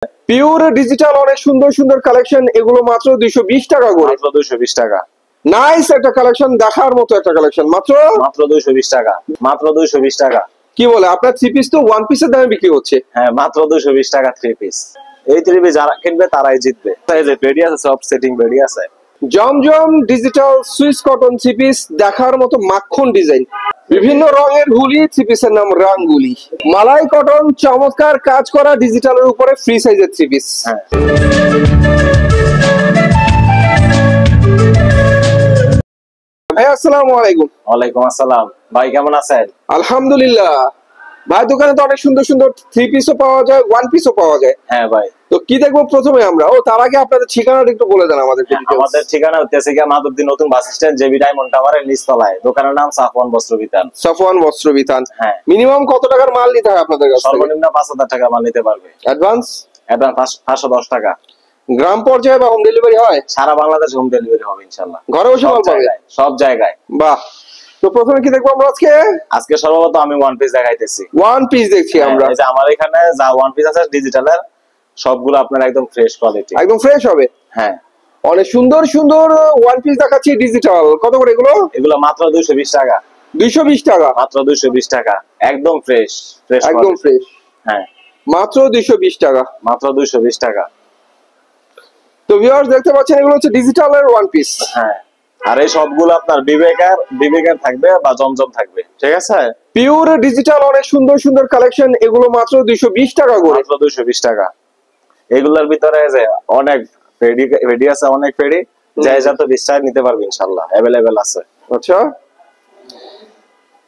Pure digital অনেক সুন্দর সুন্দর কালেকশন, এগুলো মাত্র 220 টাকা করে। মাত্র 220 টাকা। নাইস একটা কালেকশন, দেখার মতো একটা কালেকশন, মাত্র 220 টাকা। মাত্র 220 টাকা। কি বলে আপনার থ্রি পিস তো ওয়ান পিসের দামে বিক্রি হচ্ছে। হ্যাঁ, মাত্র 220 টাকা থ্রি পিস। এই থ্রি পিস যারা কিনবে তারাই জিতবে। এই যে বেডি আছে, সব সেটিং বেডি আছে। Zamzam digital Swiss cotton three piece, দেখার মতো মাখন ডিজাইন, বিভিন্ন রঙের হুলি, থ্রি পিসের নাম রাঙ্গুলি। মালাই কটন, চমৎকার কাজ করা ডিজিটালের উপরে, ফ্রি সাইজের থ্রি পিস। হ্যাঁ, ভাই আসসালামু আলাইকুম। ওয়ালাইকুম আসসালাম। ভাই কেমন আছেন? আলহামদুলিল্লাহ। ভাই দোকানে তো অনেক সুন্দর সুন্দর থ্রি পিসও পাওয়া যায়, ওয়ান পিসও পাওয়া যায়। হ্যাঁ ভাই। তো কি দেখবো প্রথমে আমরা? তার আগে আপনাদের ঠিকানাটা একটু বলে দেন আমাদেরকে। আমাদের ঠিকানা হচ্ছে মাধবদী নতুন বাস স্ট্যান্ড, জেবি ডায়মন্ড টাওয়ারের নিচতলায়। দোকানের নাম সাফওয়ান বস্ত্র বিতান। সাফওয়ান বস্ত্র বিতান। হ্যাঁ। মিনিমাম কত টাকার মাল নিতে হয় আপনাদের কাছ থেকে? সর্বনিম্ন 5000 টাকা মাল নিতে পারবে। অ্যাডভান্স 510 টাকা। গ্রাম পর্যায়ে বা হোম ডেলিভারি হয়? সারা বাংলাদেশ হোম ডেলিভারি হবে ইনশাআল্লাহ। ঘরে বসে মাল পাবে সব জায়গায়। বাহ। তো প্রথমে কি দেখবো আমরা আজকে? আজকে সর্বপ্রথম আমি ওয়ান পিস দেখাইতেছি। ওয়ান পিস দেখছি আমরা। এই যে আমার এখানে যা ওয়ান পিস আছে ডিজিটালের, সবগুলো আপনার একদম ফ্রেশ কোয়ালিটি। একদম ফ্রেশ হবে। হ্যাঁ, অনেক সুন্দর সুন্দর ওয়ান পিস দেখাচ্ছি ডিজিটাল। কত করে এগুলো? এগুলো মাত্র 220 টাকা। 220 টাকা। মাত্র 220 টাকা, একদম ফ্রেশ ফ্রেশ একদম ফ্রেশ। হ্যাঁ, মাত্র 220 টাকা। মাত্র 220 টাকা। তো ভিউয়ার্স দেখতে পাচ্ছেন এগুলো হচ্ছে ডিজিটালের ওয়ান পিস। হ্যাঁ, আর এই সবগুলো আপনার বিবেকার থাকবে বা জমজম থাকবে, ঠিক আছে? পিওর ডিজিটাল অনেক সুন্দর সুন্দর কালেকশন, এগুলো মাত্র 220 টাকা করে। মাত্র 220 টাকা। এগুলোর ভিতরে যে অনেক ফেডি আছে, অনেক ফেডি যাই যত বিশ্বাস নিতে পারবে ইনশাআল্লাহ, अवेलेबल আছে। আচ্ছা,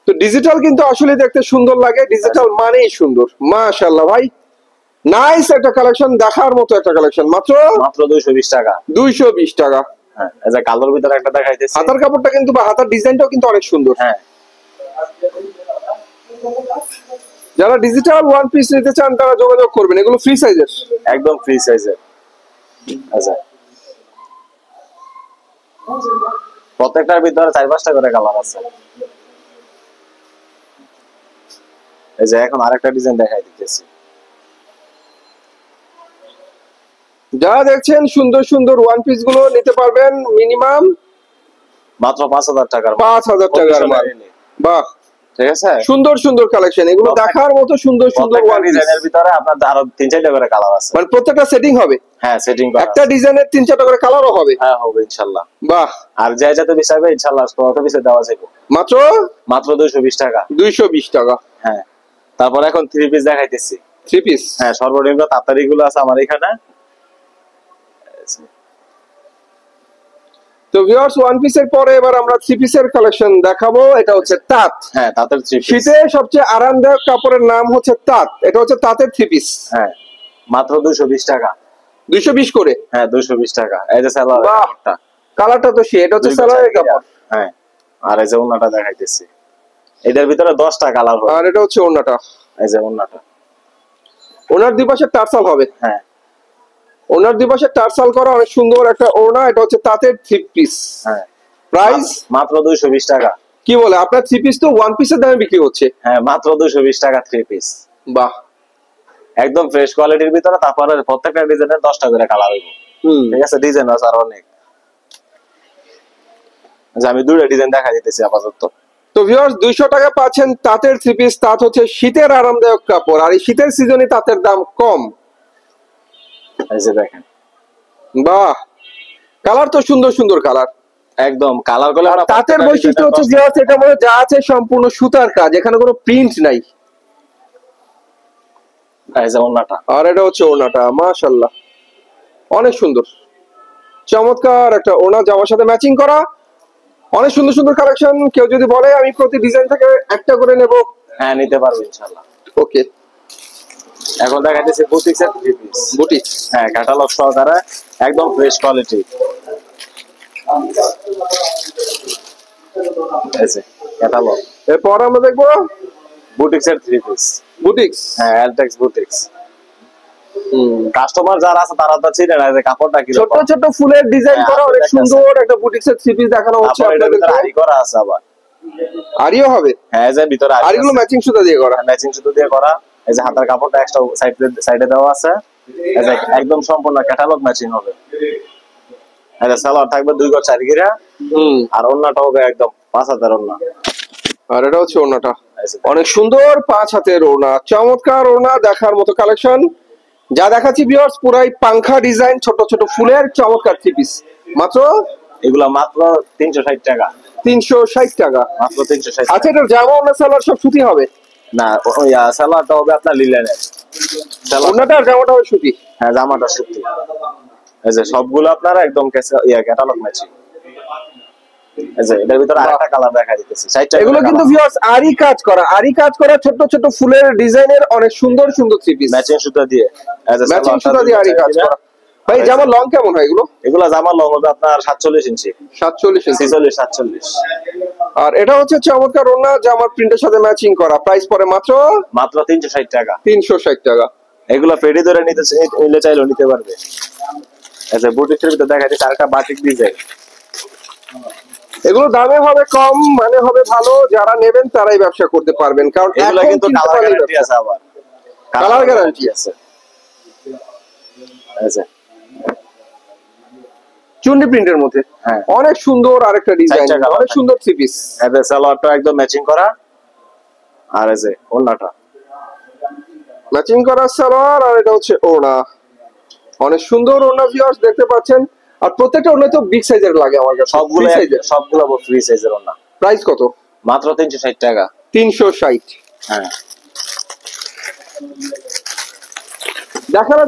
তো ডিজিটাল কিন্তু আসলে দেখতে সুন্দর লাগে, ডিজিটাল মানেই সুন্দর। মাশাআল্লাহ ভাই, নাইস একটা কালেকশন, দেখার মতো একটা কালেকশন, মাত্র 220 টাকা। 220 টাকা। হ্যাঁ, এই যে কালোর ভিতরে একটা দেখাইতেছি। হাতার কাপড়টা কিন্তু বা হাতার ডিজাইনটাও কিন্তু অনেক সুন্দর। হ্যাঁ, যারা ডিজিটাল ওয়ান পিস নিতে চান তারা যোগাযোগ করবেন, এগুলো ফ্রি সাইজের। একদম ফ্রি সাইজের। আচ্ছা, প্রত্যেকটার ভিতরে 4-5টা করে কালার আছে। এই যে এখন আরেকটা ডিজাইন দেখাই দিতেছি। যারা দেখছেন সুন্দর সুন্দর ওয়ান পিস গুলো নিতে পারবেন মিনিমাম মাত্র 5000 টাকার। 5000 টাকার মাল। বাহ, ঠিক আছে। সুন্দর সুন্দর কালেকশন, এগুলো দেখার মতো সুন্দর সুন্দর ওয়ান পিস। ডিজাইনের ভিতরে আপনার আরো 3-4টা করে কালার আছে। মানে প্রত্যেকটা সেটিং হবে? হ্যাঁ, সেটিং করা। একটা ডিজাইনের 3-4টা করে কালারও হবে? হ্যাঁ, হবে ইনশাআল্লাহ। বাহ। আর যাই যাতে বিচারবে ইনশাআল্লাহ তত পিছে দেওয়া যাবে। মাত্র 220 টাকা। 220 টাকা। হ্যাঁ, তারপর এখন থ্রি পিস দেখাইতেছি। Three piece? হ্যাঁ, সর্বনিম্ন তাড়াতাড়ি গুলো আছে আমার এখানে। তো ভিউয়ার্স ওয়ান পিসের পরে এবার আমরা থ্রি পিসের কালেকশন দেখাবো। এটা হচ্ছে তাঁত। হ্যাঁ, তাঁতের থ্রি পিস। শীতে সবচেয়ে আরামদায়ক কাপড়ের নাম হচ্ছে তাঁত। এটা হচ্ছে তাঁতের থ্রি পিস। হ্যাঁ, মাত্র 220 টাকা। 220 করে? হ্যাঁ, 220 টাকা। এই যে সালোয়ার কাপড়টা, কালারটা তো সে, এটা হচ্ছে সালোয়ারের কাপড়। হ্যাঁ, আর এই যে ওন্নাটা দেখাইতেছি। এটার ভিতরে 10টা কালার হবে। আর এটা হচ্ছে ওন্নাটা। এই যে ওন্নাটা, ওনার দুই পাশে টার্সাল হবে। হ্যাঁ, ওনার দুই পাশে টার্সাল করা অনেক সুন্দর একটা ওড়না। এটা হচ্ছে তাঁতের থ্রি পিস। হ্যাঁ, প্রাইস মাত্র 220 টাকা। কি বলে আপনার থ্রি পিস তো ওয়ান পিসের দামে বিক্রি হচ্ছে। হ্যাঁ, মাত্র 220 টাকা থ্রি পিস। বাহ, একদম ফ্রেশ কোয়ালিটির ভিতরে। তারপরে প্রত্যেকটা ডিজাইনের 10টা করে কালার হইব। ঠিক আছে, ডিজাইন আছে আর অনেক। যে আমি দুটো ডিজাইন দেখা দিতেছি আপাতত। তো ভিউয়ার্স 200 টাকা পাচ্ছেন তাঁতের থ্রি পিস। তাঁত হচ্ছে শীতের আরামদায়ক কাপড়, আর এই শীতের সিজনে তাঁতের দাম কম। এই যে দেখেন, বাহ, কালার তো সুন্দর সুন্দর কালার। একদম কালার গুলো। তাঁতের বৈশিষ্ট্য হচ্ছে ভিউয়ার্স এটা মধ্যে যা আছে সম্পূর্ণ সুতার কাজ, এখানে কোনো প্রিন্ট নাই। এই যে ওন্নাটা, আর এটা হচ্ছে ওড়নাটা। মাশাআল্লাহ, অনেক সুন্দর, চমৎকার একটা ওড়না, জামার সাথে ম্যাচিং করা। অনেক সুন্দর সুন্দর কালেকশন। কেউ যদি বলে আমি প্রতি ডিজাইন থেকে একটা করে নেব, হ্যাঁ, নিতে পারবে ইনশাআল্লাহ। ওকে। এখন দেখাইতেছি বুটিক্সের থ্রি পিস। বুটিক্স? হ্যাঁ, ক্যাটালগ সহকারে, একদম ফ্রেশ কোয়ালিটি। এই যে ক্যাটালগ। এরপর আমরা দেখবো বুটিক্সের থ্রি পিস। বুটিক্স? হ্যাঁ, এলটেক্স বুটিক্স। কাস্টমার যারা আছে তারা তো চিনে না যে কাপড়টা কি ছোট ছোট ফুলের ডিজাইন করা অনেক সুন্দর একটা বুটিক্সের থ্রি পিস দেখানো হচ্ছে আপনাদেরকে। আরি করা আছে আবার। আরিও হবে? হ্যাঁ, এই যে ভিতরে আরি। আরিগুলো ম্যাচিং সুতা দিয়ে করা? ম্যাচিং সুতা দিয়ে করা। এই যে হাতার কাপড়টা এক্সট্রা সাইডে দেওয়া আছে। এই যে একদম সম্পূর্ণ ক্যাটালগ ম্যাচিং হবে। এটা সালোয়ার থাকবে 2 গজ 4 গিরা, আর ওন্নাটা হবে একদম 5 হাতের ওন্না। আর এটা হচ্ছে ওড়নাটা, এই যে অনেক সুন্দর 5 হাতের ওড়না, চমৎকার ওড়না, দেখার মতো কালেকশন। যা দেখাচ্ছি ভিউয়ার্স পুরাই পাংখা ডিজাইন, ছোট ছোট ফুলের চমৎকার থ্রি পিস, মাত্র এগুলা মাত্র 360 টাকা। 360 টাকা। মাত্র 360 আচ্ছা, টাকা। এটা জামা ওড়না সালোয়ার সব সুতি হবে? না, ওই সালোয়ারটা হবে আপনার লিলেনের। ওড়নাটা আর জামাটা হবে সুতি? হ্যাঁ, জামাটা সত্যি। এই যে সবগুলো আপনারা একদম ক্যাটালগ ম্যাচিং। এই যে এটার ভিতরে আরেকটা কালার দেখা দিতেছি। 60 এগুলো কিন্তু ভিউয়ার্স আরি কাজ করা, আরি কাজ করা ছোট ছোট ফুলের ডিজাইনের অনেক সুন্দর সুন্দর থ্রি পিস, ম্যাচিং সুতা দিয়ে। এই যে ম্যাচিং সুতা দিয়ে আরি কাজ করা। ভাই জামা লং কেমন হয় এগুলো? এগুলা জামা লং হবে আপনার 47 ইঞ্চি। 47 ইঞ্চি। 46 47। আর এটা হচ্ছে চমৎকার ওড়না, জামার প্রিন্টের সাথে ম্যাচিং করা, প্রাইস পড়ে মাত্র 360 টাকা। 360 টাকা। এগুলা ফেডি ধরে নিলে চাইলেও নিতে পারবে। এই যে বুটিকের ভিতরে দেখা যাচ্ছে আরেকটা বাটিক ডিজাইন। এগুলো দামে হবে কম, মানে হবে ভালো, যারা নেবেন তারাই ব্যবসা করতে পারবেন, কারণ এগুলা এখন কিন্তু কালার গ্যারান্টি আছে, আবার কালার গ্যারান্টি আছে। এই যে চুন্ডি প্রিন্টের মধ্যে হ্যাঁ, অনেক সুন্দর আরেকটা ডিজাইন, চারটা colour অনেক সুন্দর থ্রি পিস। এদের সালোয়ারটা একদম ম্যাচিং করা, আর এই যে ওন্নাটা ম্যাচিং করা সালোয়ার, আর এটা হচ্ছে ওড়না, অনেক সুন্দর ওড়না ভিউয়ার্স দেখতে পাচ্ছেন। আর প্রত্যেকটা ওড়না তো বিগ সাইজের লাগে আমার কাছে, সবগুলো সবগুলো ফ্রি সাইজের ওন্না। প্রাইস কত? মাত্র 360 টাকা। 360। হ্যাঁ,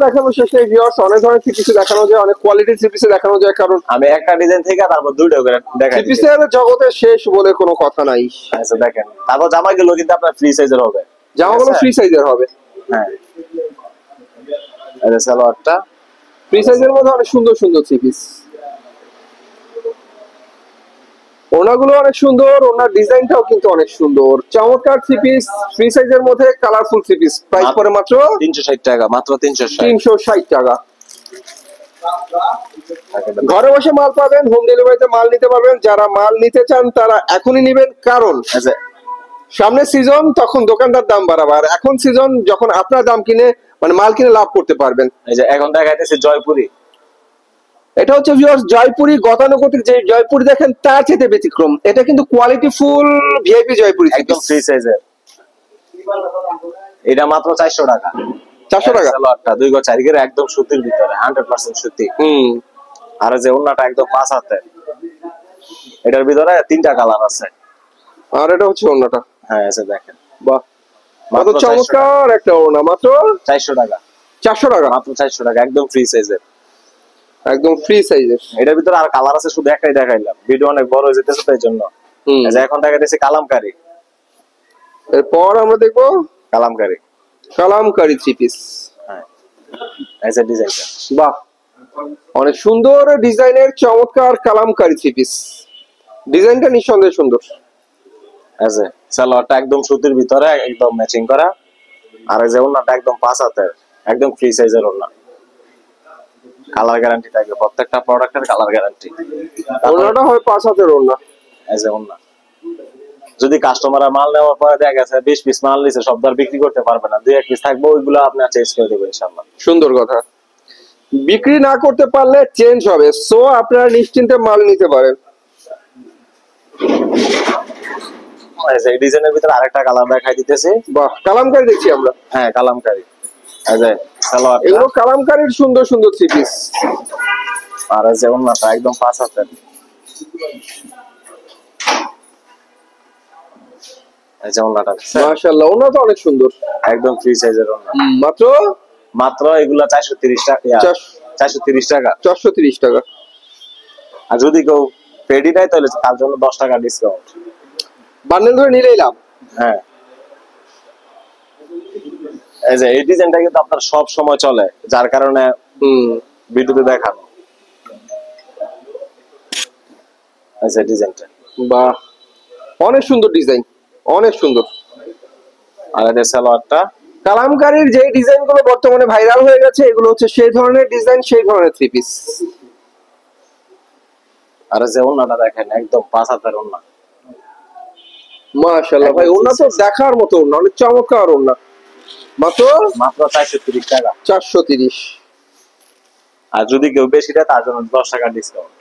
দেখানো শেষ নেই ভিউয়ার্স, অনেক ধরনের থ্রি পিস দেখানো যায়, অনেক কোয়ালিটির থ্রি পিস দেখানো যায়, কারণ আমি একটা ডিজাইন থেকে তারপর দুইটা করে দেখাই থ্রি দিচ্ছি। পিসের জগতে শেষ বলে কোনো কথা নাই। আচ্ছা দেখেন, তারপর জামাগুলো কিন্তু আপনার ফ্রি সাইজের হবে। জামাগুলো ফ্রি সাইজের হবে। হ্যাঁ, এই যে সালোয়ারটা ফ্রি সাইজের মধ্যে অনেক সুন্দর সুন্দর থ্রি পিস। ওনাগুলো অনেক সুন্দর, ওনার ডিজাইনটাও কিন্তু অনেক সুন্দর, চমৎকার থ্রি পিস, ফ্রি সাইজের মধ্যে কালারফুল থ্রি পিস, প্রাইস পড়ে মাত্র 360 টাকা। মাত্র 360। 360 টাকা। ঘরে বসে মাল পাবেন, হোম ডেলিভারিতে মাল নিতে পারবেন। যারা মাল নিতে চান তারা এখনই নেবেন, কারণ আচ্ছা, সামনে সিজন, তখন দোকানদার দাম বাড়াবে, আর এখন সিজন যখন আপনার দাম কিনে মানে মাল কিনে লাভ করতে পারবেন। এই যে এখন দেখাইতেছে জয়পুরি। এটা হচ্ছে ভিউয়ার্স জয়পুরি, গতানুগতিক যে জয়পুরি দেখেন তার চেয়ে ব্যতিক্রম, এটা কিন্তু কোয়ালিটি ফুল ভিআইপি জয়পুরি, একদম ফ্রি সাইজের। এটা মাত্র 400 টাকা। 400 টাকা। সালোয়ারটা 2 গজ 4 গিরা, একদম সুতির ভিতরে 100% সুতি। আর যে ওন্নাটা একদম 5 হাতে। এটার ভিতরে 3টা কালার আছে। আর এটা হচ্ছে ওড়নাটা। হ্যাঁ, এসে দেখেন। বাহ, কত মাত্র চমৎকার একটা ওড়না, মাত্র 400 টাকা। 400 টাকা। মাত্র 400 টাকা, একদম ফ্রি সাইজের। একদম ফ্রি সাইজের। এটার ভিতরে আর কালার আছে, শুধু একটাই দেখাইলাম, ভিডিও অনেক বড় হয়ে যেতেছে তাই জন্য। এই যে এখন দেখাইতেছে কালামকারী। এরপর আমরা দেখবো কালামকারী। Kalamkari three piece. হ্যাঁ, এই যে ডিজাইনটা। বাহ, অনেক সুন্দর ডিজাইনের চমৎকার কালামকারী থ্রি পিস, ডিজাইনটা নিঃসন্দেহে সুন্দর। এই যে সালোয়ারটা একদম সুতির ভিতরে একদম ম্যাচিং করা, আর এই যে ওন্নাটা একদম 5 হাতের, একদম ফ্রি সাইজের ওন্না। কালার গ্যারান্টি থাকবে, প্রত্যেকটা প্রোডাক্টের কালার গ্যারান্টি। ওড়নাটা হয় 5 হাতের ওড়না। এই যে ওন্না, যদি কাস্টমার মাল নেওয়ার পরে দেখা গেছে 20 পিস মাল নিছে, সব দর বিক্রি করতে পারবে না, 2-1 পিস থাকবে, ওইগুলো আপনি চেঞ্জ করে দেবেন ইনশাআল্লাহ। সুন্দর কথা, বিক্রি না করতে পারলে চেঞ্জ হবে, সো আপনারা নিশ্চিন্তে মাল নিতে পারেন। এই যে ডিজাইনের ভিতরে আরেকটা কালার দেখাই দিতেছি। বাহ, কালামকারী দেখছি আমরা। হ্যাঁ, কালামকারী। এই যে সালোয়ার, এগুলো কালামকারীর সুন্দর সুন্দর থ্রি পিস। আর এই যে ওন্নাটা একদম 5 হাতের। এই যে ওন্নাটা মাশাআল্লাহ, ওনা তো অনেক সুন্দর, একদম ফ্রি সাইজের ওন্না। মাত্র এগুলা 430 টাকা। 430 টাকা। 430 টাকা। আর যদি কেউ পেডি নেয় তাহলে তার জন্য 10 টাকা ডিসকাউন্ট। বান্ডেল ধরে নিলেই লাভ। হ্যাঁ, এই যে এই ডিজাইনটা কিন্তু আপনার সব সময় চলে, যার কারণে ভিডিওতে দেখানো। এই যে ডিজাইনটা, বাহ, অনেক সুন্দর ডিজাইন, অনেক সুন্দর। আর এই সালোয়ারটা কালামকারীর যে ডিজাইন গুলো বর্তমানে ভাইরাল হয়ে গেছে, এগুলো হচ্ছে সেই ধরনের ডিজাইন, সেই ধরনের থ্রি পিস। আর যে ওন্নাটা দেখেন, একদম 5 হাতের ওন্না। মাশাআল্লাহ ভাই, ওন্না তো দেখার মতো ওন্না, অনেক চমৎকার ওন্না। মাত্র মাত্র 430 টাকা। 430। আর যদি কেউ বেশি দেয় তার জন্য 10 টাকা ডিসকাউন্ট।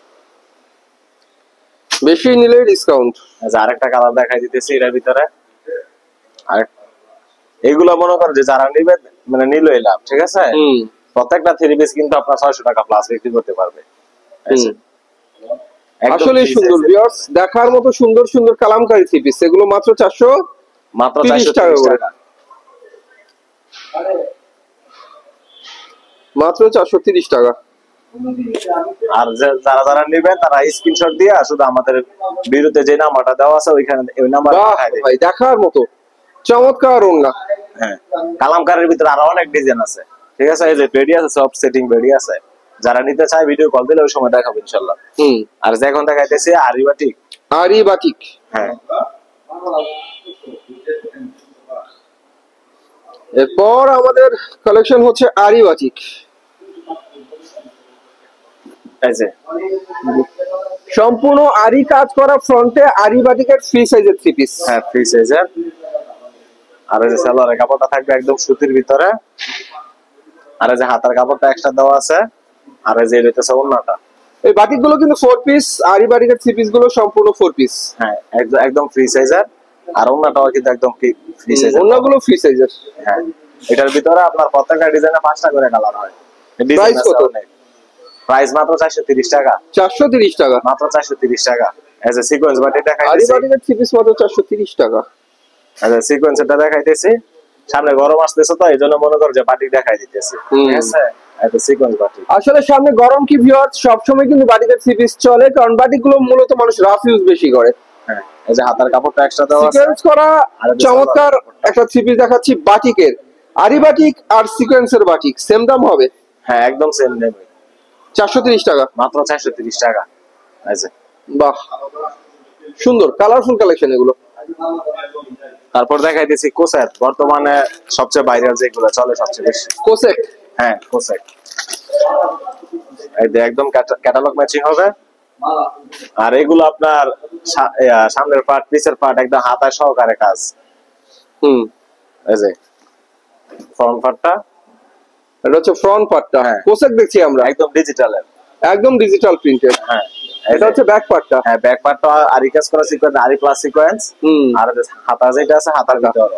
বেশি নিলে ডিসকাউন্ট। আচ্ছা আরেকটা কালার দেখাই দিতেছি এর ভিতরে। আর এইগুলো মনে করো যে যারা নিবে মানে নিলই লাভ, ঠিক আছে? প্রত্যেকটা থ্রি পিস কিন্তু আপনার 600 টাকা প্লাস বিক্রি করতে পারবে। আসলে সুন্দর ভিউয়ার্স, দেখার মতো সুন্দর সুন্দর কালামকারী থ্রি পিস, এগুলো মাত্র 430 টাকা করে। মাত্র 430 টাকা। আর যারা যারা নেবেন তারা স্ক্রিনশট দিয়ে শুধু আমাদের ভিডিওতে যে নাম্বারটা দেওয়া আছে ওইখানে ওই নাম্বার ভাই দেখার মতো চমৎকার ওড়না। হ্যাঁ কালামকারীর ভিতরে আরো অনেক ডিজাইন আছে, ঠিক আছে? এই যে বেডি আছে, সব সেটিং বেডি আছে, যারা নিতে চায় ভিডিও কল দিলে ওই সময় দেখাবো ইনশাআল্লাহ। আর যে এখন দেখাইতেছি আরি বাটিক। আরি বাটিক, হ্যাঁ। এরপর আমাদের কালেকশন হচ্ছে আরি বাটিক। এই যে সম্পূর্ণ আরি কাজ করা, ফ্রন্টে আরি বাটিকের ফ্রি সাইজের থ্রি পিস। হ্যাঁ ফ্রি সাইজের। আর এই যে সালোয়ারের কাপড়টা থাকবে একদম সুতির ভিতরে, আর এই যে হাতার কাপড়টা এক্সট্রা দেওয়া আছে, আর এই যে এটা ওড়নাটা। এই বাটিক গুলো কিন্তু 4 পিস, আরি বাটিকের থ্রি পিস গুলো সম্পূর্ণ 4 পিস। হ্যাঁ একদম ফ্রি সাইজের। আর ওড়নাটাও কিন্তু একদম ফ্রি সাইজের, ওড়নাগুলো ফ্রি সাইজের। হ্যাঁ এটার ভিতরে আপনার প্রত্যেকটা ডিজাইনে 5টা করে কালার হয়। প্রাইস কত? প্রাইস মাত্র 430 টাকা। 430 টাকা, মাত্র 430 টাকা। এই যে সিকোয়েন্স বাটি দেখাইতেছি, আরি বাটিকের থ্রি পিস মাত্র 430 টাকা। এই যে সিকোয়েন্সটা দেখাইতেছি, সামনে গরম আসতেছে তো এইজন্য মনে কর যে বাটি দেখাই দিতেছি, ঠিক আছে? এটা সিকোয়েন্স বাটি। আসলে সামনে গরম কি ভিউয়ার্স, সব সময় কিন্তু বাটিকের থ্রি পিস চলে, কারণ বাটিকগুলো মূলত মানুষ রাফ ইউজ বেশি করে। হ্যাঁ এই যে হাতার কাপড়টা এক্সট্রা দেওয়া আছে, সিকোয়েন্স করা চমৎকার একটা থ্রি পিস দেখাচ্ছি বাটিকের। আরি বাটিক আর সিকোয়েন্সের বাটিক সেম দাম হবে? হ্যাঁ একদম সেম দাম, 430 টাকা। মাত্র 430 টাকা। এই যে বাহ, সুন্দর কালারফুল কালেকশন এগুলো। তারপর দেখাইতেছি কোসেট, বর্তমানে সবচেয়ে ভাইরাল যেগুলো চলে সবচেয়ে বেশি, কোসেক। হ্যাঁ কোসেট। এই যে একদম ক্যাটালগ ম্যাচিং হবে। আর এগুলো আপনার সামনের পার্ট, পিছের পার্ট একদম হাতায় সহকারে কাজ। এই যে ফ্রন্ট পার্টটা, এটা হচ্ছে ফ্রন্ট পার্টটা। কোসেক দেখছি আমরা একদম ডিজিটালের, একদম ডিজিটাল প্রিন্টেড। হ্যাঁ এটা হচ্ছে ব্যাক পার্টটা। হ্যাঁ ব্যাক পার্টটা আরি কাজ করা সিকোয়েন্স, আরি প্লাস সিকোয়েন্স। আর হাতা যেটা আছে হাতার ভিতরে,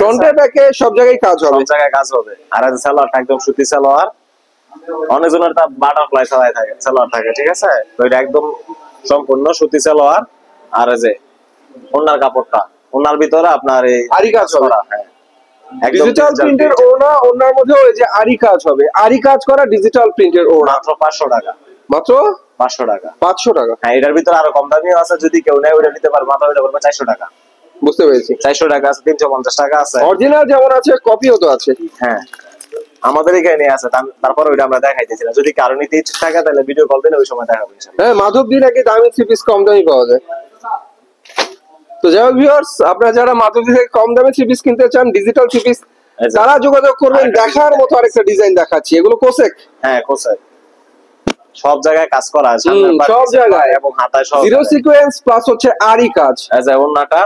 ফ্রন্টে ব্যাকে সব জায়গায় কাজ হবে, সব জায়গায় কাজ হবে। আর এই সালোয়ারটা একদম সুতি সালোয়ার, অনেকজনের তা বাটারফ্লাই সালোয়ার থাকে, সালোয়ার থাকে, ঠিক আছে? তো এটা একদম সম্পূর্ণ সুতি সালোয়ার। আর এই যে ওনার কাপড়টা, ওনার ভিতরে আপনার এই আরি কাজ হবে। হ্যাঁ ডিজিটাল প্রিন্টের ওড়না, ওড়নার মধ্যে ওই যে আরি কাজ হবে, আরি কাজ করা ডিজিটাল প্রিন্টের ওড়না। মাত্র 500 টাকা। মাত্র 500 টাকা। 500 টাকা। হ্যাঁ এটার ভিতরে আরো কম দামিও আছে, যদি কেউ নেয় ওটা নিতে পারবে, মাত্র এটা পড়বে 400 টাকা। বুঝতে পেরেছি। 400 টাকা আছে, 350 টাকা আছে, অরিজিনাল যেমন আছে কপিও তো আছে। হ্যাঁ আমাদের এখানে আছে। তারপর ওইটা আমরা দেখাইতেছিলাম, যদি কারো নিতে ইচ্ছে থাকে তাহলে ভিডিও কল দিলে ওই সময় দেখাবো ইনশাআল্লাহ। হ্যাঁ মাধবদী নাকি দামি থ্রি পিস কম দামি পাওয়া যায়। তো যাই হোক ভিউয়ার্স, আপনারা যারা মাধবদী থেকে কম দামে থ্রি পিস কিনতে চান, ডিজিটাল থ্রি পিস, তারা যোগাযোগ করবেন। দেখার মতো আরেকটা ডিজাইন দেখাচ্ছি, এগুলো কোসেক। হ্যাঁ কোসেক, সব জায়গায় কাজ করা আছে, সব জায়গায়, এবং হাতায় সব জিরো সিকোয়েন্স প্লাস হচ্ছে আরি কাজ। এই যে ওন্নাটা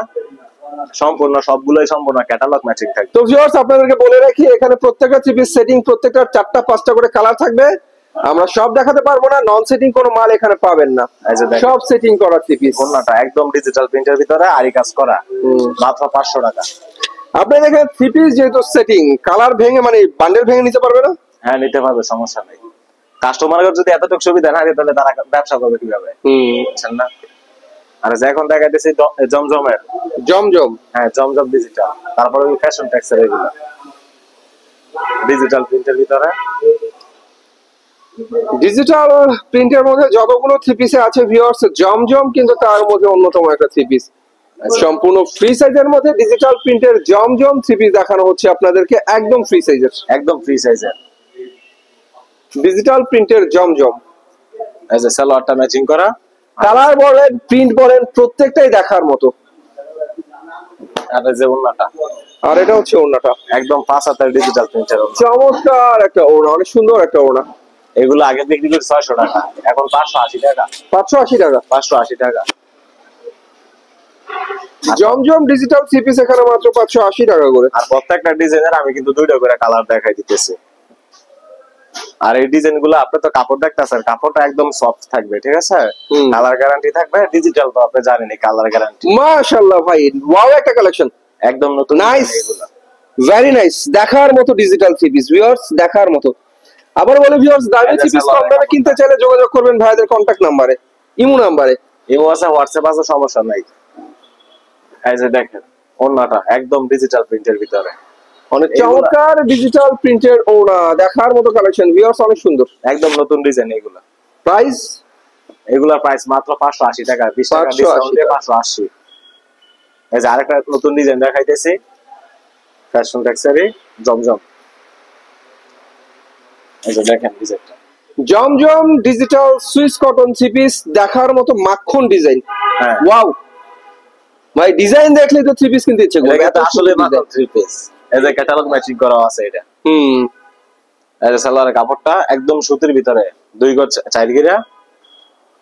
সম্পূর্ণ সবগুলোই সম্পূর্ণ ক্যাটালগ ম্যাচিং থাকে। তো ভিউয়ার্স আপনাদেরকে বলে রাখি, এখানে প্রত্যেকটা থ্রি পিস সেটিং, প্রত্যেকটা 4টা 5টা করে কালার থাকবে। আমরা সব দেখাতে পারবো না, নন সেটিং কোনো মাল এখানে পাবেন না, সব সেটিং করা থ্রি পিস। ওন্নাটা একদম ডিজিটাল প্রিন্টের ভিতরে আরি কাজ করা, মাত্র 500 টাকা। আপনি দেখেন থ্রি পিস যেহেতু সেটিং, কালার ভেঙে মানে বান্ডেল ভেঙে নিতে পারবে না? হ্যাঁ নিতে পারবে, সমস্যা নেই। কাস্টমারের যদি এতটুকু সুবিধা না থাকে তাহলে তারা ব্যবসা করবে কিভাবে, বুঝছেন না? আর এখন দেখাইতেছি জমজমের, জমজম। হ্যাঁ জমজম ডিজিটাল। তারপরে ওই ফ্যাশন টেক্সের এগুলো ডিজিটাল প্রিন্টের ভিতরে। ডিজিটাল প্রিন্টের মধ্যে যতগুলো থ্রি পিসে আছে ভিউয়ার্স, জমজম কিন্তু তার মধ্যে অন্যতম একটা থ্রি পিস। সম্পূর্ণ ফ্রি সাইজের মধ্যে ডিজিটাল প্রিন্টের জমজম থ্রি পিস দেখানো হচ্ছে আপনাদেরকে, একদম ফ্রি সাইজের, একদম ফ্রি সাইজের ডিজিটাল প্রিন্টের জমজম। এই যে সালোয়ারটা ম্যাচিং করা, কালার বলেন প্রিন্ট বলেন প্রত্যেকটাই দেখার মতো। আর এই যে ওন্নাটা, আর এটা হচ্ছে ওড়নাটা, একদম 5 হাতের ডিজিটাল প্রিন্টের ওন্না। চমৎকার একটা ওড়না, অনেক সুন্দর একটা ওড়না। এগুলো আগে বিক্রি করে 600 টাকা, এখন 580 টাকা। 580 টাকা। 580 টাকা। জমজম ডিজিটাল থ্রি পিস এখানে মাত্র 580 টাকা করে। আর প্রত্যেকটা ডিজাইনের আমি কিন্তু দুইটা করে কালার দেখাই দিতেছি। আর এই ডিজাইন গুলো আপনি তো কাপড় দেখতেছেন, কাপড়টা একদম সফট থাকবে, ঠিক আছে? কালার গ্যারান্টি থাকবে, ডিজিটাল তো আপনি জানেনই কালার গ্যারান্টি। মাশাআল্লাহ ভাই, ওয়াও একটা কালেকশন, একদম নতুন নাইস, এগুলো ভেরি নাইস, দেখার মতো ডিজিটাল থ্রি পিস ভিউয়ার্স, দেখার মতো। আবার বলে ভিউয়ার্স, দামি থ্রি পিস কম দামে কিনতে চাইলে যোগাযোগ করবেন ভাইদের কন্টাক্ট নাম্বারে, ইমো নাম্বারে। ইমো আছে, হোয়াটসঅ্যাপ আছে, সমস্যা নাই। এই যে দেখেন ওন্নাটা একদম ডিজিটাল প্রিন্টের ভিতরে, অনেক চমৎকার ডিজিটাল প্রিন্টের ওড়না, দেখার মতো কালেকশন ভিউয়ার্স, অনেক সুন্দর, একদম নতুন ডিজাইন এগুলো। প্রাইস এগুলা প্রাইস মাত্র 580 টাকা, 20 টাকা ডিসকাউন্ট দিয়ে 580। এই যে আরেকটা নতুন ডিজাইন দেখাইতেছি, ফ্যাশন টেক্সচারি জমজম। এই যে দেখেন ডিজাইনটা, Zamzam digital Swiss cotton three piece, দেখার মতো মাখন ডিজাইন। হ্যাঁ ওয়াও ভাই, ডিজাইন দেখলে তো থ্রি পিস কিনতে ইচ্ছে করবে, এটা আসলে মাত্র থ্রি পিস। এই যে ক্যাটালগ ম্যাচিং করা আছে এটা। এই যে সালোয়ারের কাপড়টা একদম সুতির ভিতরে, 2 গজ 4 গিরা।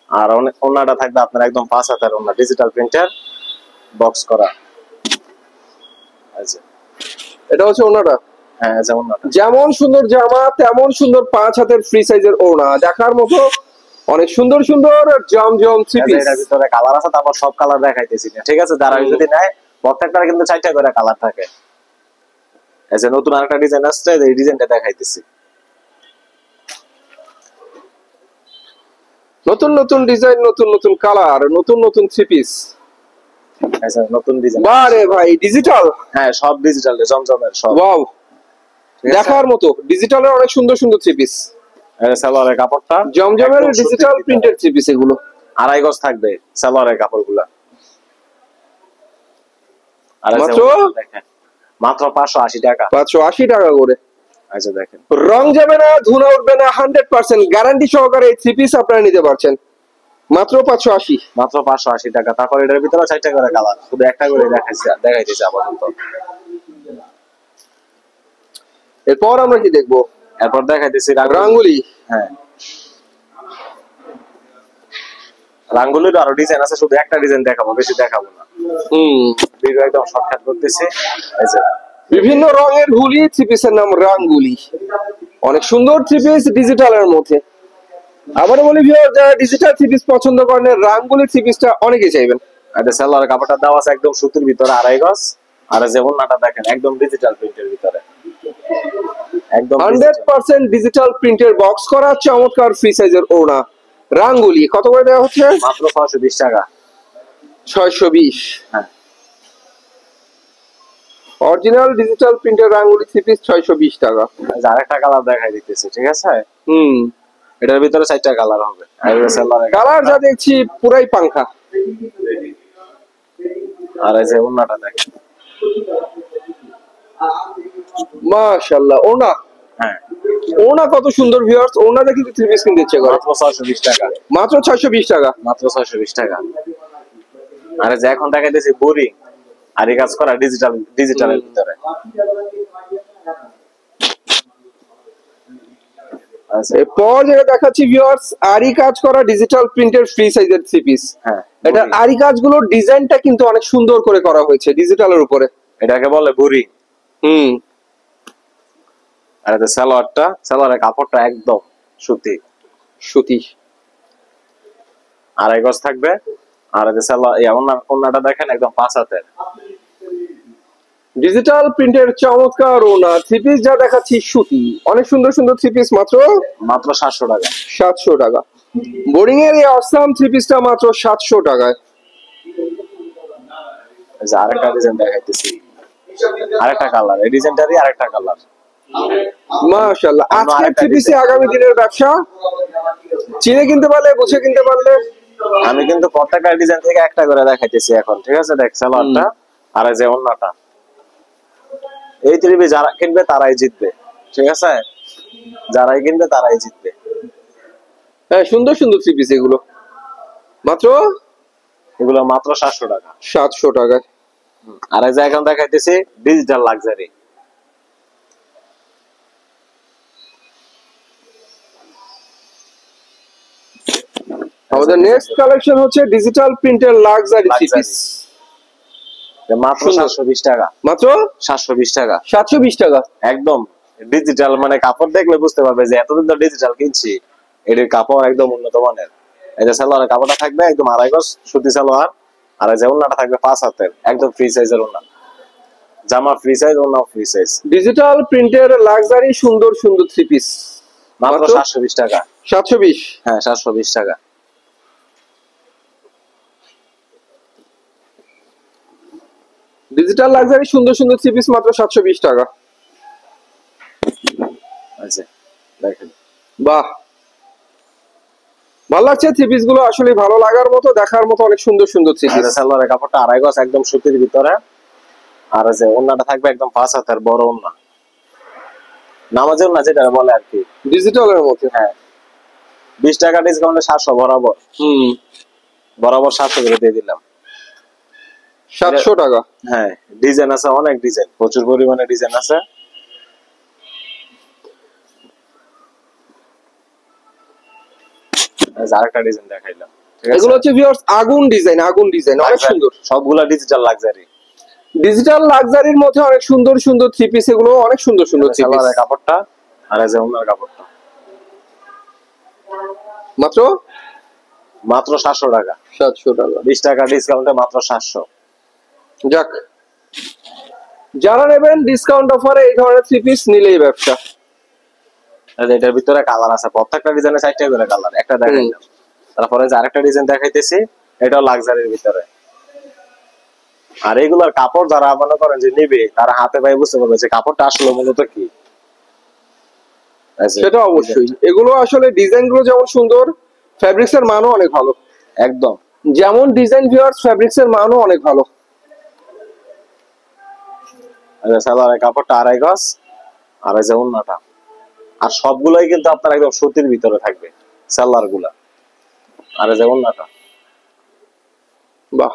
আর ওন্নাটা থাকবে আপনার একদম 5 হাতের ওন্না, ডিজিটাল প্রিন্টার বক্স করা। আচ্ছা এটা হচ্ছে ওড়নাটা। হ্যাঁ যেমন যেমন সুন্দর জামা তেমন সুন্দর 5 হাতের ফ্রি সাইজের ওড়না, দেখার মতো অনেক সুন্দর সুন্দর জমজম থ্রি পিস। এর ভিতরে কালার আছে, তারপর সব কালার দেখাইতেছি না, ঠিক আছে? যারা যদি নেয় প্রত্যেকটার কিন্তু 4টা করে কালার থাকে। এই যে নতুন আরেকটা ডিজাইন আসছে, এই ডিজাইনটা দেখাইতেছি। নতুন নতুন ডিজাইন, নতুন নতুন কালার, নতুন নতুন থ্রি পিস। আচ্ছা নতুন ডিজাইন, বারে ভাই ডিজিটাল, হ্যাঁ সব ডিজিটাল, জমজমের সব। ওয়াও, দেখার মতো ডিজিটালের অনেক সুন্দর সুন্দর থ্রি পিস। এই সালোয়ারের কাপড়টা জমজমের ডিজিটাল প্রিন্টেড থ্রি পিস, এগুলো 2.5 গজ থাকবে সালোয়ারের কাপড়গুলা। আর মাত্র দেখেন মাত্র 580 টাকা, 580 টাকা করে। আচ্ছা দেখেন রং যাবে না, ধুনা উঠবে না, 100% গ্যারান্টি সহকারে এই থ্রি পিস আপনারা নিতে পারছেন মাত্র 580। মাত্র 580 টাকা। তারপর এটার ভিতরে 4টা করে কালার, শুধু একটা করে দেখাইতেছি আপাতত। এরপর আমরা কি দেখবো? এরপর দেখাইতেছি রাঙ্গুলি। হ্যাঁ রাঙ্গুলির আরো ডিজাইন আছে, শুধু একটা ডিজাইন দেখাবো, বেশি দেখাবো না। ভিডিও একদম শর্টকাট করতেছি। এই যে বিভিন্ন রঙের হুলি থ্রি পিসের নাম রাঙ্গুলি, অনেক সুন্দর থ্রি পিস ডিজিটালের মধ্যে। আবার বলি ভিউয়ার, যারা ডিজিটাল থ্রি পিস পছন্দ করেন রাঙ্গুলি থ্রি পিসটা অনেকেই চাইবেন। এটা সালোয়ারের কাপড়টা দেওয়া আছে একদম সুতির ভিতরে 2.5 গজ। আর যে ওন্নাটা দেখেন একদম ডিজিটাল প্রিন্টের ভিতরে, একদম 100% ডিজিটাল প্রিন্টের বক্স করা চমৎকার ফ্রি সাইজের ওড়না রাঙ্গুলি। কত করে দেওয়া হচ্ছে? মাত্র 620 টাকা। 620। হ্যাঁ অরিজিনাল ডিজিটাল প্রিন্টের রাঙ্গুলি থ্রি পিস 620 টাকা। আরেকটা কালার দেখাই দিতেছি, ঠিক আছে? এটার ভিতরে 4টা কালার হবে। কালার যা দেখছি পুরাই পাংখা। আর এই যে ওন্নাটা দেখেন, মাশাআল্লাহ, ওড়না, হ্যাঁ ওড়না কত সুন্দর ভিউয়ার্স, ওড়না দেখি থ্রি পিস কিনতে ইচ্ছে করে। মাত্র 620 টাকা, মাত্র 620 টাকা, মাত্র 620 টাকা। আর যে এখন দেখাইতেছি বোরিং আর এই কাজ করা ডিজিটালের ভিতরে। এরপর যেটা দেখাচ্ছি ভিউয়ার্স, আরি কাজ করা ডিজিটাল প্রিন্টের ফ্রি সাইজের থ্রি পিস। হ্যাঁ এটা আরি কাজগুলোর ডিজাইনটা কিন্তু অনেক সুন্দর করে করা হয়েছে ডিজিটালের উপরে, এটাকে বলে বোরিং। আর এটা সালোয়ারটা, সালোয়ারের কাপড়টা একদম সুতি, সুতি 2.5 গজ থাকবে। আর এই সালোয়ার ওন্নাটা দেখেন একদম 5 হাতের ডিজিটাল প্রিন্টের চমৎকার ওড়না থ্রি পিস যা দেখাচ্ছি সুতি, অনেক সুন্দর সুন্দর থ্রি পিস মাত্র 700 টাকা। 700 টাকা। বোরিং এর এই অসাম থ্রি পিসটা মাত্র 700 টাকায়। এই যে আরেকটা ডিজাইন দেখাইতেছি, আরেকটা কালার, এই ডিজাইনটারই আরেকটা কালার। মাশাআল্লাহ, আজকে থ্রি পিসে আগামী দিনের ব্যবসা, চিনে কিনতে পারলে, বুঝে কিনতে পারলে। আমি কিন্তু প্রত্যেকটা ডিজাইন থেকে একটা করে দেখাইতেছি এখন, ঠিক আছে? দেখ সালোয়ারটা আর এই যে ওন্নাটা, এই থ্রি পিস যারা কিনবে তারাই জিতবে, ঠিক আছে? যারাই কিনবে তারাই জিতবে। হ্যাঁ, সুন্দর সুন্দর থ্রি পিস এগুলো মাত্র, এগুলো মাত্র 700 টাকা। 700 টাকায়। আর এই যে এখন দেখাইতেছি ডিজিটাল লাক্সারি। আমাদের নেক্সট কালেকশন হচ্ছে ডিজিটাল প্রিন্টের লাক্সারি থ্রি পিস। মাত্র 720 টাকা, মাত্র 720 টাকা, 720 টাকা। একদম ডিজিটাল। মানে কাপড় দেখলে বুঝতে পারবে যে এতদিন তো ডিজিটাল কিনছি, এটির কাপড় একদম উন্নত মানের। এই যে সালোয়ারের কাপড়টা থাকবে একদম 2.5 গজ সুতি সালোয়ার, আর এই যে ওন্নাটা থাকবে 5 হাতের, একদম ফ্রি সাইজের ওন্না। জামা ফ্রি সাইজ, ওন্না ফ্রি সাইজ। ডিজিটাল প্রিন্টের লাক্সারি সুন্দর সুন্দর থ্রি পিস মাত্র 720 টাকা। 720? হ্যাঁ 720 টাকা। ডিজিটাল লাক্সারি সুন্দর সুন্দর থ্রি পিস মাত্র 720 টাকা। আচ্ছা দেখেন, বাহ, ভালো লাগছে থ্রি পিস গুলো, আসলে ভালো লাগার মতো, দেখার মতো অনেক সুন্দর সুন্দর থ্রি পিস। সালোয়ারের কাপড়টা 2.5 গজ একদম সুতির ভিতরে, আর যে ওন্নাটা থাকবে একদম 5 হাতের বড় ওন্না, নামাজের ওন্না যেটা বলে আর কি, ডিজিটালের মধ্যে। হ্যাঁ 20 টাকা ডিসকাউন্টে 700 বরাবর। বরাবর 700 করে দিয়ে দিলাম। 700 টাকা। হ্যাঁ ডিজাইন আছে, অনেক ডিজাইন, প্রচুর পরিমাণে ডিজাইন আছে। আরেকটা ডিজাইন দেখাইলাম, ঠিক আছে। এগুলো হচ্ছে ভিউয়ার্স আগুন ডিজাইন, আগুন ডিজাইন অনেক সুন্দর, সবগুলা ডিজিটাল লাক্সারি। ডিজিটাল লাক্সারির মধ্যে অনেক সুন্দর সুন্দর থ্রি পিস, এগুলো অনেক সুন্দর সুন্দর থ্রি পিস। সালোয়ারের কাপড়টা আর এই যে ওন্নার কাপড়টা মাত্র মাত্র 700 টাকা। 700 টাকা, 20 টাকা ডিসকাউন্টে মাত্র 700। যাক, যারা নেবেন ডিসকাউন্ট অফারে এই ধরনের থ্রি পিস নিলেই ব্যবসা। এটার ভিতরে কালার আছে, প্রত্যেকটা ডিজাইনে 4টা করে কালার, একটা দেখাইলাম। তারপরে যে আরেকটা ডিজাইন দেখাইতেছি, এটাও লাক্সারির ভিতরে। আর এগুলোর কাপড় যারা মনে করেন যে নিবে, তারা হাতে পায়ে বুঝতে পারবে যে কাপড়টা আসলে মূলত কি। সেটা অবশ্যই, এগুলো আসলে ডিজাইন গুলো যেমন সুন্দর, ফ্যাব্রিক্স এর মানও অনেক ভালো। একদম যেমন ডিজাইন ভিউয়ার্স, ফ্যাব্রিক্স এর মানও অনেক ভালো। সালোয়ারের কাপড়টা 2.5 গজ, আর এই যে ওন্নাটা। আর সবগুলাই কিন্তু আপনার একদম সুতির ভিতরে থাকবে সালোয়ার গুলা, আর এই যে ওন্নাটা। বাহ,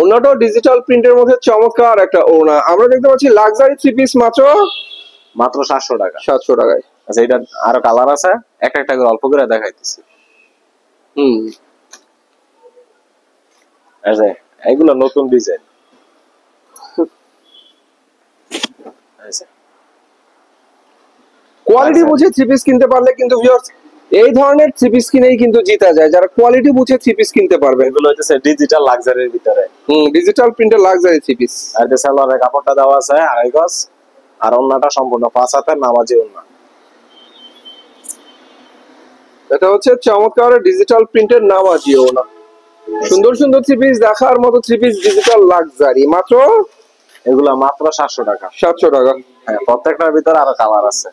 ওনাটাও ডিজিটাল প্রিন্টের মধ্যে চমৎকার একটা ওনা। আমরা দেখতে পাচ্ছি লাক্সারি থ্রি পিস মাত্র 700 টাকা। 700 টাকায়। আচ্ছা এটা আরো কালার আছে, একটা একটা করে অল্প করে দেখাইতেছি। এগুলো নতুন ডিজাইন। কোয়ালিটি বুঝে থ্রি পিস কিনতে পারলে কিন্তু ভিউয়ার্স এই ধরনের থ্রি পিস কিনেই কিন্তু জিতা যায়, যারা কোয়ালিটি বুঝে থ্রি পিস কিনতে পারবে। এগুলো হচ্ছে ডিজিটাল লাক্সারির ভিতরে। ডিজিটাল প্রিন্টের লাক্সারি থ্রি পিস। আর যে সালোয়ারের কাপড়টা দেওয়া আছে 2.5 গজ, আর ওন্নাটা সম্পূর্ণ 5 হাতের নামাজি ওন্না। এটা হচ্ছে চমৎকার ডিজিটাল প্রিন্টের নামাজি ওনা। সুন্দর সুন্দর থ্রি পিস, দেখার মতো থ্রি পিস, ডিজিটাল লাক্সারি মাত্র এগুলা মাত্র 700 টাকা। 700 টাকা। হ্যাঁ প্রত্যেকটার ভিতরে আরো কালার আছে।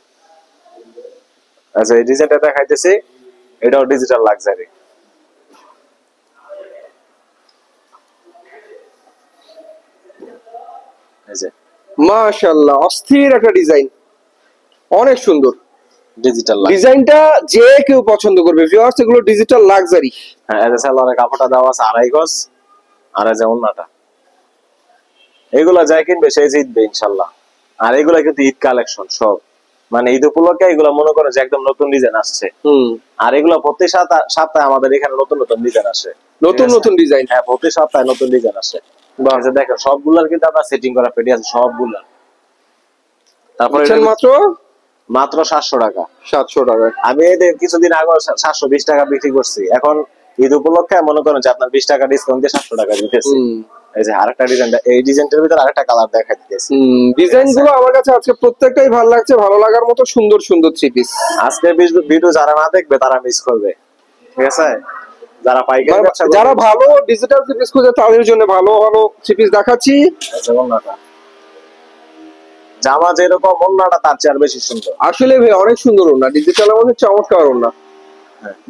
আচ্ছা এই ডিজাইনটা দেখাইতেছি, এটাও ডিজিটাল লাক্সারি। এই যে মাশাআল্লাহ, অস্থির একটা ডিজাইন, অনেক সুন্দর ডিজিটাল ডিজাইনটা, যে কেউ পছন্দ করবে ভিউয়ার্স। এগুলো ডিজিটাল লাক্সারি। হ্যাঁ এই যে সালোয়ারের কাপড়টা দেওয়া আছে 2.5 গজ, আর এই যে ওন্নাটা। এগুলা যাই কিনবে সেই জিতবে ইনশাল্লাহ। আর এগুলা কিন্তু ঈদ কালেকশন সব, মানে ঈদ উপলক্ষে এগুলা মনে করে যে একদম নতুন ডিজাইন আসছে। আর এগুলা প্রতি সপ্তাহে আমাদের এখানে নতুন নতুন ডিজাইন আসে, নতুন নতুন ডিজাইন। হ্যাঁ প্রতি সপ্তাহে নতুন ডিজাইন আসে। দেখেন সবগুলার কিন্তু আপনার সেটিং করা পেটি আছে সবগুলা। তারপরে মাত্র মাত্র 700 টাকা। 700 টাকা। আমি এদের কিছুদিন আগে 720 টাকা বিক্রি করছি, এখন ঈদ উপলক্ষে মনে করেন যে আপনার 20 টাকা ডিসকাউন্ট দিয়ে 700 টাকা দিতেছি। এই যে আরেকটা ডিজাইন, এই ডিজাইনটার ভিতর আরেকটা কালার দেখাই দিতেছি। ডিজাইন গুলো আমার কাছে আজকে প্রত্যেকটাই ভালো লাগছে, ভালো লাগার মতো সুন্দর সুন্দর থ্রি পিস। আজকে ভিডিও যারা না দেখবে তারা মিস করবে, ঠিক আছে। যারা পাইকারি ব্যবসা করে, যারা ভালো ডিজিটাল থ্রি পিস খুঁজে তাদের জন্য ভালো ভালো থ্রি পিস দেখাচ্ছি। জামা যেরকম ওন্নাটা তার চেয়ে আর বেশি সুন্দর। আসলে ভাই অনেক সুন্দর ওন্না, ডিজিটালের মধ্যে চমৎকার ওন্না।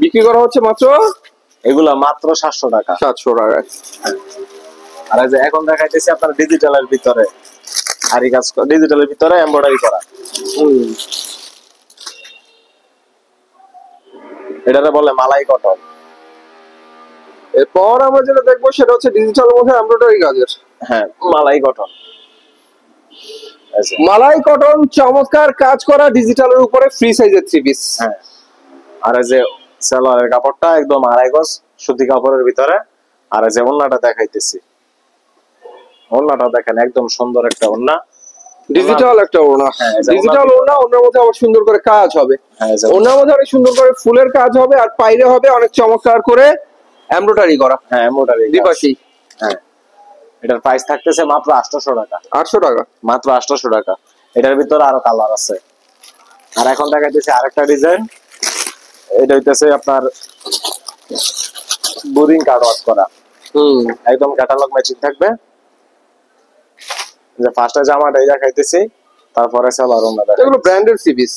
বিক্রি করা হচ্ছে মাত্র এগুলা মাত্র 700 টাকা। 700 টাকায়। আর এই যে এখন দেখাইতেছি আপনার ডিজিটালের ভিতরে আরি কাজ করা, ডিজিটালের ভিতরে এমব্রয়ডারি করা। এটারে বলে মালাই কটন। এরপর আমরা যেটা দেখবো সেটা হচ্ছে ডিজিটালের মধ্যে এমব্রয়ডারি কাজের। হ্যাঁ মালাই কটন। মালাই কটন চমৎকার কাজ করা ডিজিটালের উপরে ফ্রি সাইজের থ্রি পিস। হ্যাঁ আর এই যে সালোয়ারের কাপড়টা একদম 2.5 গজ সুতি কাপড়ের ভিতরে, আর এই যে ওন্নাটা দেখাইতেছি, ওড়নাটা দেখেন একদম সুন্দর একটা ওড়না, ডিজিটাল একটা ওড়না, হ্যাঁ, এই যে ডিজিটাল ওড়না, ওড়নার মধ্যে আবার সুন্দর করে কাজ হবে, হ্যাঁ এই যে ওড়নার মধ্যে অনেক সুন্দর করে ফুলের কাজ হবে, আর পাইরে হবে অনেক চমৎকার করে এমব্রয়ডারি করা, হ্যাঁ এমব্রয়ডারি দুপাশে। হ্যাঁ, এটার প্রাইস থাকতেছে মাত্র 800 টাকা, 800 টাকা, মাত্র 800 টাকা। এটার ভিতরে আরো কালার আছে। আর এখন দেখাইতেছি আরেকটা ডিজাইন, এটা হইতেছে আপনার বোরিং কার্ড ওয়ার্ক করা, একদম ক্যাটালগ ম্যাচিং থাকবে। যে ফার্স্টে জামাটা এই দেখাইতেছি, তারপরে সালোয়ার ওড়না দেখাই। এগুলো ব্র্যান্ডেড থ্রি পিস।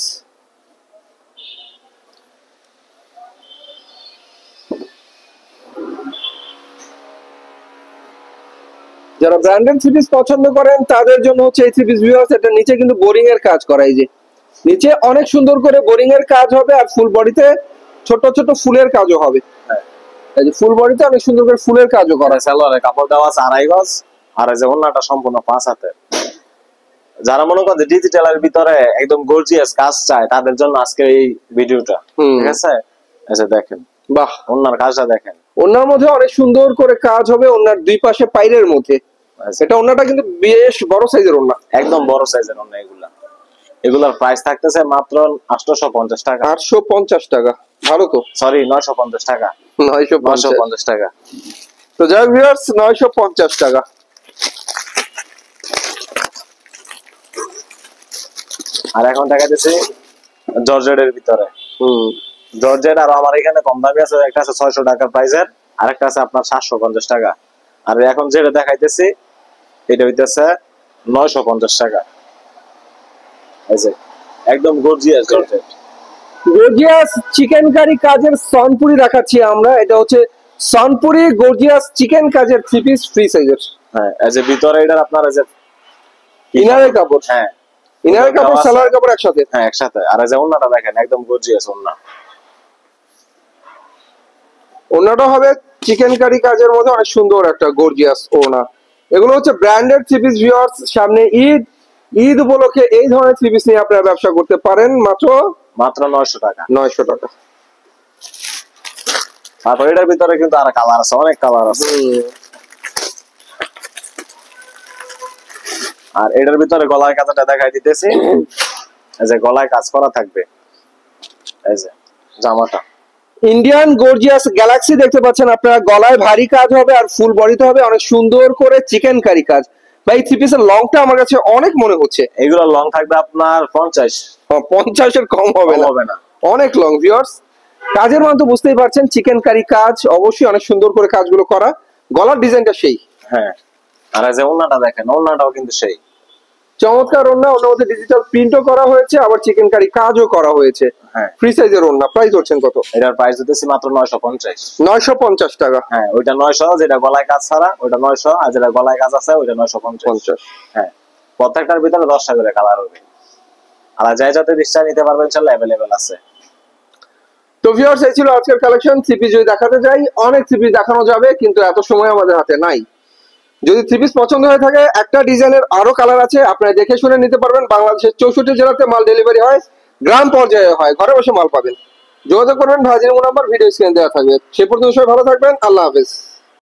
যারা ব্র্যান্ডেড থ্রি পিস পছন্দ করেন তাদের জন্য হচ্ছে এই থ্রি পিস ভিউয়ার্স। এটা নিচে কিন্তু বোরিং এর কাজ করা, এই যে নিচে অনেক সুন্দর করে বোরিং এর কাজ হবে, আর ফুল বডিতে ছোট ছোট ফুলের কাজও হবে। হ্যাঁ, এই যে ফুল বডিতে অনেক সুন্দর করে ফুলের কাজও করা। সালোয়ারে কাপড় দেওয়া আছে 2.5 গজ, আর এই যে ওড়নাটা সম্পূর্ণ 5 হাতে। যারা মনে করেন যে ডিজিটালের ভিতরে একদম গর্জিয়াস কাজ চায় তাদের জন্য আজকে এই ভিডিওটা, ঠিক আছে? আচ্ছা দেখেন, বাহ, ওড়নার কাজটা দেখেন, ওড়নার মধ্যে অনেক সুন্দর করে কাজ হবে, ওড়নার দুই পাশে পাইরের মধ্যে। এটা ওড়নাটা কিন্তু বেশ বড় সাইজের ওড়না, একদম বড় সাইজের ওড়না। এগুলার প্রাইস থাকতেছে মাত্র 850 টাকা, 850 টাকা। ভালো তো, সরি 950 টাকা, 950 টাকা। তো যাই ভিউয়ার্স, 950 টাকা। আর এখন দেখাইতেছি জর্জেটের ভিতরে, জর্জেট। আর আমার এখানে কম দামি আছে, একটা আছে 600 টাকার প্রাইসের, আর একটা আছে আপনার 750 টাকা। আর এখন যেটা দেখাইতেছি এটা হইতেছে 950 টাকা। এই যে একদম gorgeous georgette, gorgeous chikankari কাজের সনপুরি দেখাচ্ছি আমরা। এটা হচ্ছে Sonpuri gorgeous chikankari three piece free সাইজের। হ্যাঁ, এই যে ভিতরে এটার আপনার এই যে ইনারের কাপড়, হ্যাঁ ইনারের কাপড় সালোয়ার কাপড় একসাথে, হ্যাঁ একসাথে। আর এই যে ওড়নাটা দেখেন একদম গর্জিয়াস ওড়না, ওড়নাটা হবে চিকেন কারি কাজের মধ্যে অনেক সুন্দর একটা গর্জিয়াস ওড়না। এগুলো হচ্ছে ব্র্যান্ডেড থ্রি পিস ভিউয়ার্স। সামনে ঈদ উপলক্ষে এই ধরনের থ্রি পিস নিয়ে আপনারা ব্যবসা করতে পারেন মাত্র 900 টাকা, 900 টাকা। তারপর এটার ভিতরে কিন্তু আর কালার আছে, অনেক কালার আছে। আর এটার ভিতরে গলায় কাজটা দেখাই দিতেছি, এই যে গলায় কাজ করা থাকবে, এই যে জামাটা ইন্ডিয়ান গর্জিয়াস গ্যালাক্সি দেখতে পাচ্ছেন আপনারা। গলায় ভারী কাজ হবে আর ফুল বডিতে হবে অনেক সুন্দর করে চিকেন কারি কাজ। ভাই থ্রি পিসের লংটা আমার কাছে অনেক মনে হচ্ছে। এগুলো লং থাকবে আপনার 50, 50 এর কম হবে না, অনেক লং ভিউয়ার্স। কাজের মান তো বুঝতেই পারছেন, চিকেন কারি কাজ অবশ্যই অনেক সুন্দর করে কাজগুলো করা। গলার ডিজাইনটা সেই, হ্যাঁ। আর এই যে ওড়নাটা দেখেন, ওড়নাটাও কিন্তু সেই চমৎকার ওড়না। ওর মধ্যে ডিজিটাল প্রিন্টও করা হয়েছে, আবার চিকেন কারি কাজও করা হয়েছে। হ্যাঁ, ফ্রি সাইজের ওড়না। প্রাইস হচ্ছেন কত? এটার প্রাইস দিতেছি মাত্র 950, 950 টাকা। হ্যাঁ ওইটা 900, যেটা গলায় কাজ ছাড়া ওইটা 900, আর যেটা গলায় কাজ আছে ওইটা 950। হ্যাঁ, প্রত্যেকটার ভিতরে 10টা করে কালার হবে। আর যাই যাতে ডিসটা নিতে পারবেন চলে অ্যাভেলেবেল আছে। তো ভিউয়ার্স, এই ছিল আজকের কালেকশন। থ্রি পিস যদি দেখাতে যাই অনেক থ্রি পিস দেখানো যাবে, কিন্তু এত সময় আমাদের হাতে নাই। যদি থ্রি পিস পছন্দ হয়ে থাকে, একটা ডিজাইনের আরো কালার আছে, আপনারা দেখে শুনে নিতে পারবেন। বাংলাদেশের 64 জেলাতে মাল ডেলিভারি হয়, গ্রাম পর্যায়ে হয়, ঘরে বসে মাল পাবেন। যোগাযোগ করবেন, ভাজির নাম্বার ভিডিও স্ক্রিনে দেওয়া থাকবে। সে পর্যন্ত সবাই ভালো থাকবেন, আল্লাহ হাফেজ।